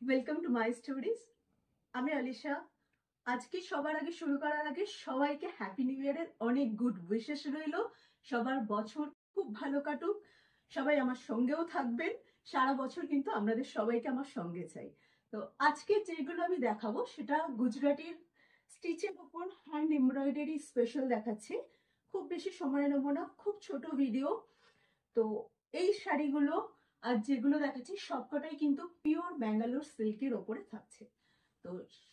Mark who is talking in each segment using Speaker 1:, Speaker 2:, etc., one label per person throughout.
Speaker 1: Welcome to my stories. আমি আলিশা। আজকে সবার আগে শুরু করার আগে সবাইকে হ্যাপি নিউ ইয়ারের অনেক গুড উইশেস রইল। সবার বছর খুব ভালো কাটুক, সবাই আমার সঙ্গেও থাকবেন সারা বছর, কিন্তু আপনাদের সবাইকে আমার সঙ্গে চাই। তো আজকে যেগুলো আমি দেখাবো সেটা গুজরাটির স্টিচের উপর হ্যান্ড এমব্রয়ডারি স্পেশাল দেখাচ্ছি। খুব বেশি সময় নেব না, খুব ছোট ভিডিও। তো এই শাড়িগুলো আর যেগুলো দেখাচ্ছি সবকটাই কিন্তু পিওর ব্যাঙ্গালোর সিল্কের ওপরে থাকছে। তো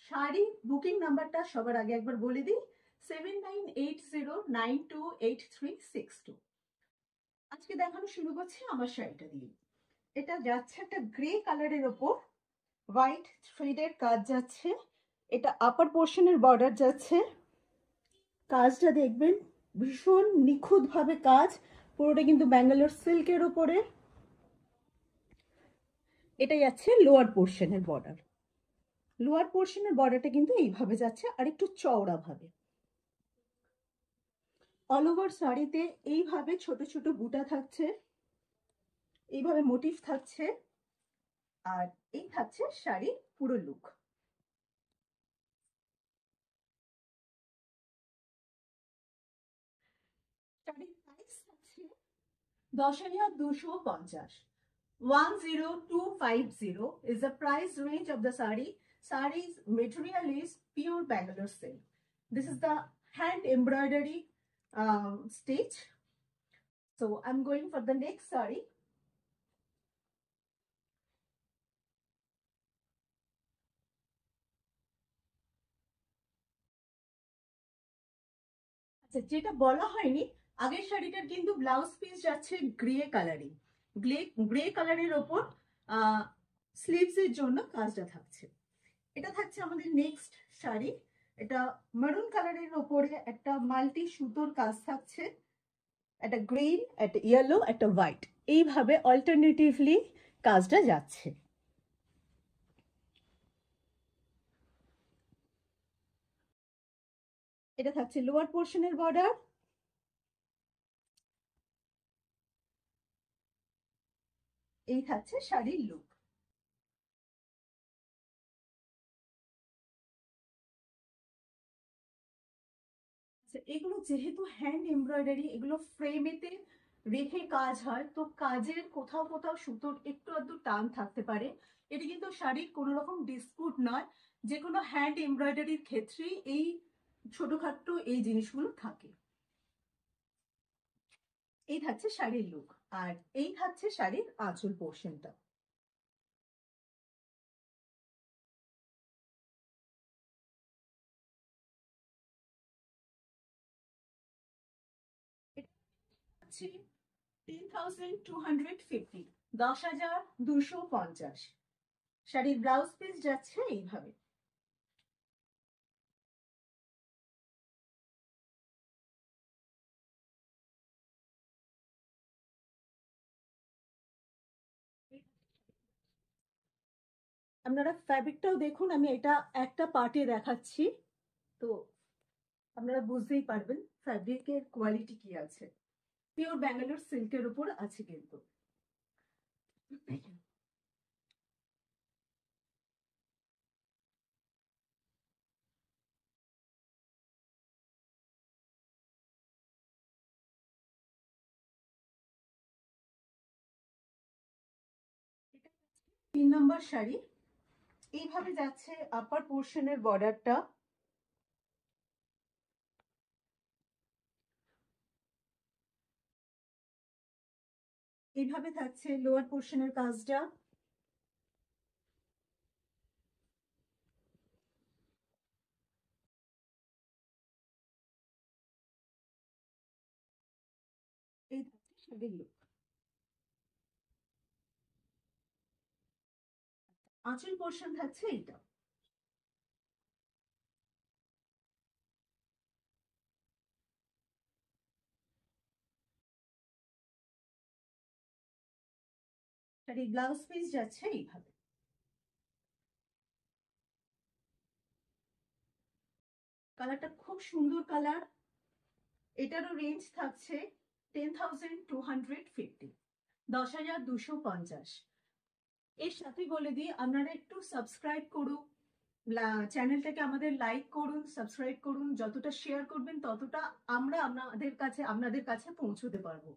Speaker 1: শাড়ি বুকিং নাম্বারটা সবার আগে একবার বলে দিই, 7980928362। আজকে দেখানো শুরু করছি আমার শাড়িটা দিয়ে। এটা যাচ্ছে একটা গ্রে কালারের ওপর, হোয়াইট থ্রেডের কাজ যাচ্ছে। এটা আপার পোর্শনের বর্ডার যাচ্ছে। কাজটা দেখবেন ভীষণ নিখুঁত ভাবে কাজ, পুরোটা কিন্তু ব্যাঙ্গালোর সিল্কের ওপরে। এটা যাচ্ছে লোয়ার পোর্শনের বর্ডার। লোয়ার পোর্শনের বর্ডারটা কিন্তু এইভাবে যাচ্ছে আর একটু চওড়া ভাবে। অল ওভার শাড়িতে এইভাবে ছোট ছোট বুটা থাকছে, এইভাবে মোটিভ থাকছে, আর এই থাকছে শাড়ির পুরো লুক। শাড়ির প্রাইস থাকছে 10,250। 10250 is the price range of the sari. Sari's material is pure Bangalore silk. This is the hand embroidery stitch. So I'm going for the next sari. আচ্ছা, যেটা বলা হয়নি, আগের শাড়িটার কিন্তু ব্লাউজ পিস যাচ্ছে গ্রে কালারিং, গ্রে গ্রে কালারের ওপর স্লিভস এর জন্য কাজটা থাকছে। এটা থাকছে আমাদের নেক্সট শাড়ি। এটা মেরুন কালারের ওপরে একটা মাল্টি সুতোর কাজ থাকছে, একটা গ্রিন, একটা ইয়েলো, একটা হোয়াইট, এইভাবে অল্টারনেটিভলি কাজটা যাচ্ছে। এটা থাকছে লোয়ার পোর্শনের বর্ডার। এই থাকছে শাড়ির লুক। এগুলো যেহেতু হ্যান্ড এমব্রয়ডারি, এগুলো ফ্রেমেতে রেখে কাজ হয়, তো কাজের কোথাও কোথাও সুতোর একটু আধটু টান থাকতে পারে। এটা কিন্তু শাড়ির কোনো রকম ডিসপুট নয়, যে কোনো হ্যান্ড এমব্রয়ডারির ক্ষেত্রেই এই ছোটখাটো এই জিনিসগুলো থাকে। এই থাকছে শাড়ির লুক, আর এই থাকছে শাড়ির আঁচল পোর্শনটা। হচ্ছে 10,250, 10,250। শাড়ির ব্লাউজ পিস যাচ্ছে এইভাবে। আপনারা ফ্যাব্রিকটাও দেখুন, আমি এটা একটা পার্টে দেখাচ্ছি, তো আপনারা বুঝতেই পারবেন ফ্যাব্রিকের কোয়ালিটি কি আছে। পিওর ব্যাঙ্গালোর সিল্কের উপর আছে কিন্তু। তিন নম্বর শাড়ি। এইভাবে যাচ্ছে আপার পোর্শনের বর্ডারটা, এইভাবে থাকছে লোয়ার পোর্শনের কাজটা। এই থাকছে শাড়ির লুক। আঁচল পোর্শন থাকছে এইটা। শাড়ির ব্লাউজ পিস যাচ্ছে এইভাবে। কালারটা খুব সুন্দর কালার। এটারও রেঞ্জ থাকছে 10,250, 10,250। এর সাথে বলে দিই আপনারা একটু সাবস্ক্রাইব করুন, চ্যানেলটাকে আমাদের লাইক করুন, সাবস্ক্রাইব করুন। যতটা শেয়ার করবেন ততটা আমরা আপনাদের কাছে পৌঁছতে পারবো।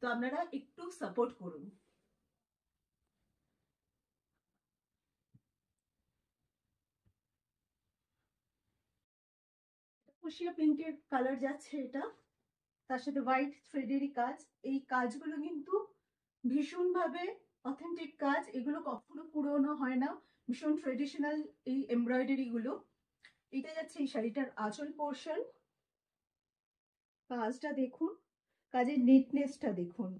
Speaker 1: তো আপনারা একটু সাপোর্ট করুন। ফুসিয়া প্রিন্টের কালার যাচ্ছে এটা, তার সাথে হোয়াইট থ্রেডেরই কাজ। এই কাজগুলো কিন্তু ভীষণভাবে অথেন্টিক কাজ, এগুলো কখনো পুরোনো হয় না, ভীষণ ট্রেডিশনাল এই এমব্রয়ডারি গুলো। এটা যাচ্ছে এই শাড়িটার আঁচল পোর্শন। কাজটা দেখুন, কাজের নিটনেসটা দেখুন।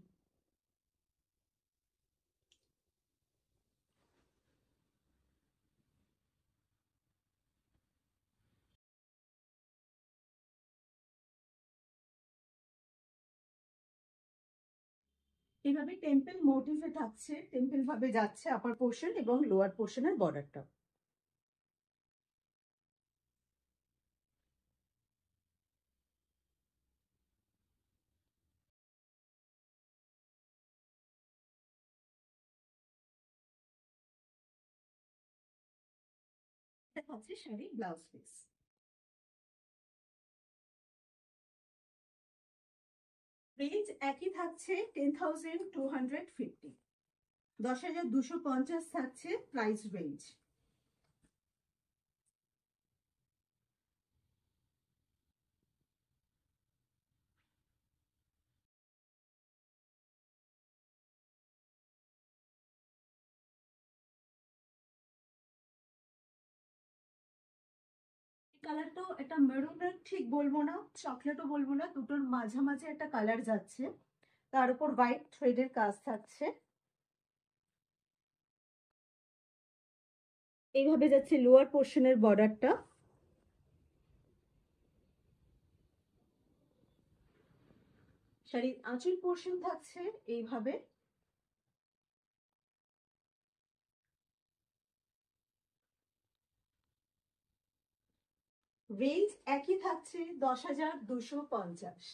Speaker 1: এইভাবে টেম্পল মোটিভে থাকছে, টেম্পল ভাবে যাচ্ছে আপার পোর্শন এবং লোয়ার পোর্শনের বর্ডারটা। দেখাচ্ছে শাড়ি ব্লাউজ পিস। রেঞ্জ একই থাকছে 10,250, 10,250 থাকছে প্রাইস রেঞ্জ। কালারটাও একটা মেরুনের ঠিক বলবো না, চকলেটও বলবো না, দুটোর মাঝামাঝি একটা কালার যাচ্ছে। তার উপর হোয়াইট থ্রেডের কাজ থাকছে। এইভাবে যাচ্ছে লোয়ার পোর্শনের বর্ডারটা। শাড়ির আঁচল পোর্শন থাকছে এইভাবে। রেঞ্জ একই থাকছে 10,250।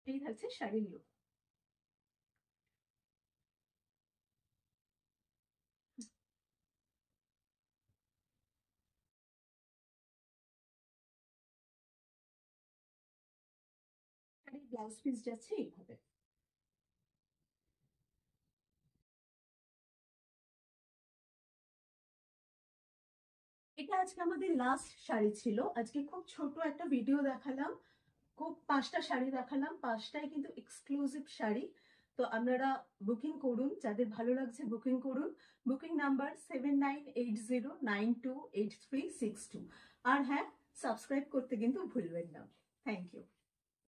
Speaker 1: এই থাকছে শাড়ির লুক। শাড়ির ব্লাউজ পিস যাচ্ছে এইভাবে। এটা আজকে আমাদের লাস্ট শাড়ি ছিল। আজকে খুব ছোট একটা ভিডিও দেখালাম, খুব 5টা শাড়ি দেখালাম, 5টাই কিন্তু এক্সক্লুসিভ শাড়ি। তো আপনারা বুকিং করুন, যাদের ভালো লাগছে বুকিং করুন। Booking number 7980928362। আর হ্যাঁ, সাবস্ক্রাইব করতে কিন্তু ভুলবেন না। Thank you.